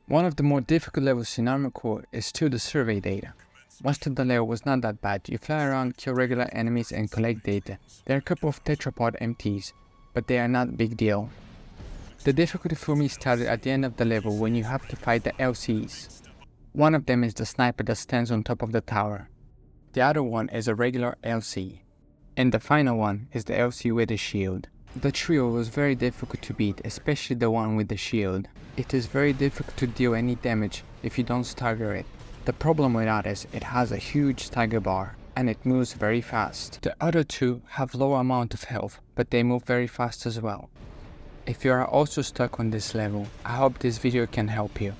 One of the more difficult levels in Armored Core is still the survey data. Most of the level was not that bad. You fly around, kill regular enemies and collect data. There are a couple of tetrapod MTs, but they are not big deal. The difficulty for me started at the end of the level when you have to fight the LCs. One of them is the sniper that stands on top of the tower. The other one is a regular LC. And the final one is the LC with the shield. The trio was very difficult to beat, especially the one with the shield. It is very difficult to deal any damage if you don't stagger it. The problem with that is it has a huge stagger bar and it moves very fast. The other two have low amount of health, but they move very fast as well. If you are also stuck on this level, I hope this video can help you.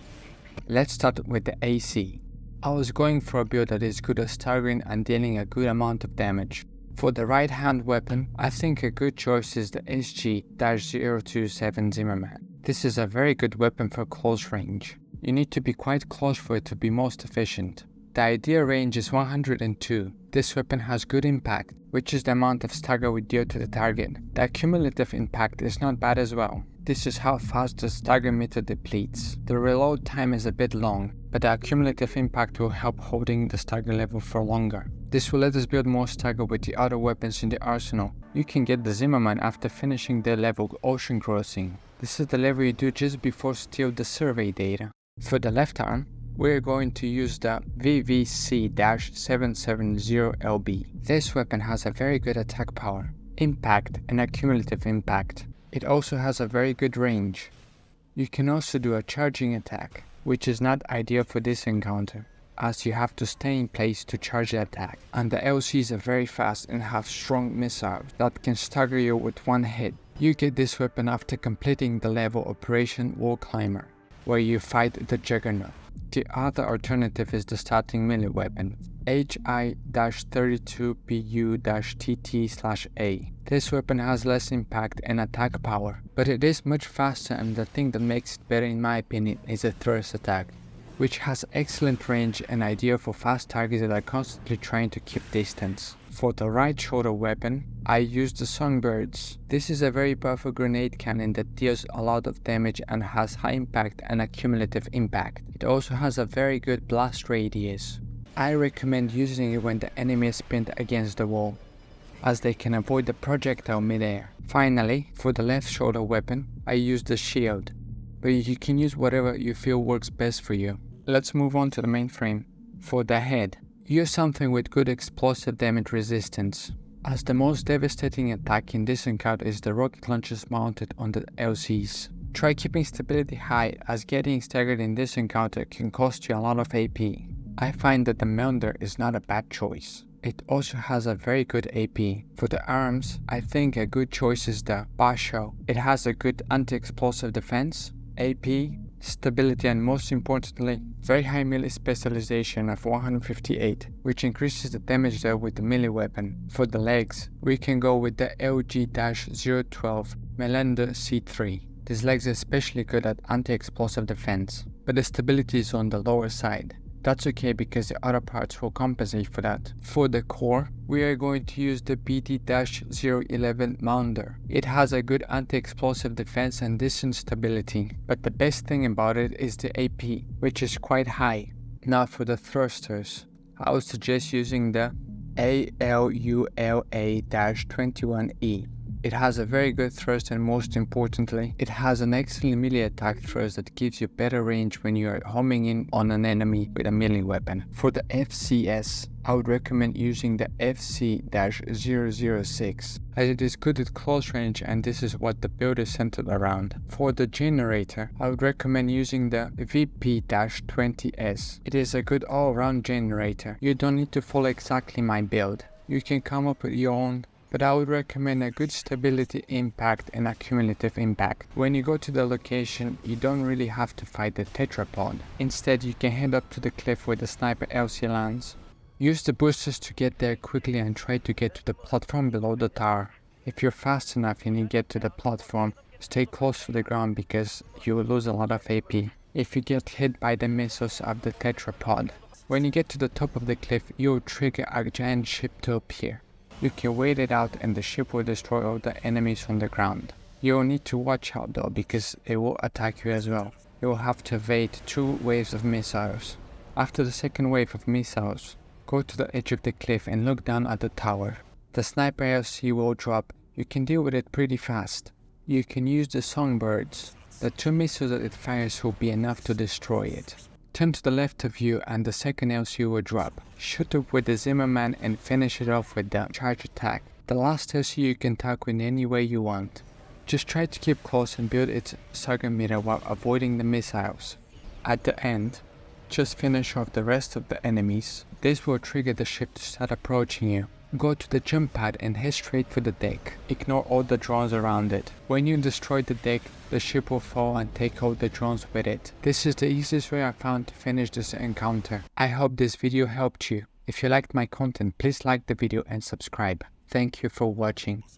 Let's start with the AC. I was going for a build that is good at staggering and dealing a good amount of damage. For the right hand weapon, I think a good choice is the SG-027 Zimmerman. This is a very good weapon for close range. You need to be quite close for it to be most efficient. The ideal range is 102. This weapon has good impact, which is the amount of stagger we deal to the target. The cumulative impact is not bad as well. This is how fast the stagger meter depletes. The reload time is a bit long, but the cumulative impact will help holding the stagger level for longer. This will let us build more stagger with the other weapons in the arsenal. You can get the Zimmerman after finishing the level Ocean Crossing. This is the level you do just before steal the survey data. For the left arm, we're going to use the VVC-770LB. This weapon has a very good attack power, impact and a cumulative impact. It also has a very good range. You can also do a charging attack, which is not ideal for this encounter, as you have to stay in place to charge the attack. And the LCs are very fast and have strong missiles that can stagger you with one hit. You get this weapon after completing the level Operation Wall Climber, where you fight the Juggernaut. The other alternative is the starting melee weapon, HI-32PU-TT/A. This weapon has less impact and attack power, but it is much faster, and the thing that makes it better in my opinion is the thrust attack, which has excellent range and ideal for fast targets that are constantly trying to keep distance. For the right shoulder weapon, I used the Songbirds. This is a very powerful grenade cannon that deals a lot of damage and has high impact and a cumulative impact. It also has a very good blast radius. I recommend using it when the enemy is pinned against the wall, as they can avoid the projectile midair. Finally, for the left shoulder weapon, I used the shield, but you can use whatever you feel works best for you. Let's move on to the main frame. For the head, use something with good explosive damage resistance, as the most devastating attack in this encounter is the rocket launchers mounted on the LCs. Try keeping stability high, as getting staggered in this encounter can cost you a lot of AP. I find that the Maunder is not a bad choice. It also has a very good AP. For the arms, I think a good choice is the Basho. It has a good anti-explosive defense, AP, stability, and most importantly, very high melee specialization of 158, which increases the damage there with the melee weapon. For the legs, we can go with the LG-012 Melender C3. This leg is especially good at anti-explosive defense, but the stability is on the lower side. That's okay because the other parts will compensate for that. For the core, we are going to use the BT-011 Maunder. It has a good anti-explosive defense and decent stability, but the best thing about it is the AP, which is quite high. Now for the thrusters, I would suggest using the ALULA-21E. It has a very good thrust, and most importantly, it has an excellent melee attack thrust that gives you better range when you are homing in on an enemy with a melee weapon. For the FCS, I would recommend using the FC-006, as it is good at close range and this is what the build is centered around. For the generator, I would recommend using the VP-20S. It is a good all-around generator. You don't need to follow exactly my build. You can come up with your own, but I would recommend a good stability impact and a cumulative impact. When you go to the location, you don't really have to fight the tetrapod. Instead, you can head up to the cliff where the sniper LC lands. Use the boosters to get there quickly and try to get to the platform below the tower. If you're fast enough and you get to the platform, stay close to the ground because you will lose a lot of AP if you get hit by the missiles of the tetrapod. When you get to the top of the cliff, you'll trigger a giant ship to appear. You can wait it out and the ship will destroy all the enemies on the ground. You will need to watch out though because it will attack you as well. you will have to evade 2 waves of missiles. After the second wave of missiles, go to the edge of the cliff and look down at the tower. The sniper AOC will drop. You can deal with it pretty fast. You can use the songbirds. The 2 missiles that it fires will be enough to destroy it. Turn to the left of you and the second AOC will drop. Shoot up with the Zimmerman and finish it off with the charge attack. The last AOC you can tackle in any way you want. Just try to keep close and build its target meter while avoiding the missiles. At the end, just finish off the rest of the enemies. This will trigger the ship to start approaching you. Go to the jump pad and head straight for the deck. Ignore all the drones around it. When you destroy the deck, the ship will fall and take out the drones with it. This is the easiest way I found to finish this encounter. I hope this video helped you. If you liked my content, please like the video and subscribe. Thank you for watching.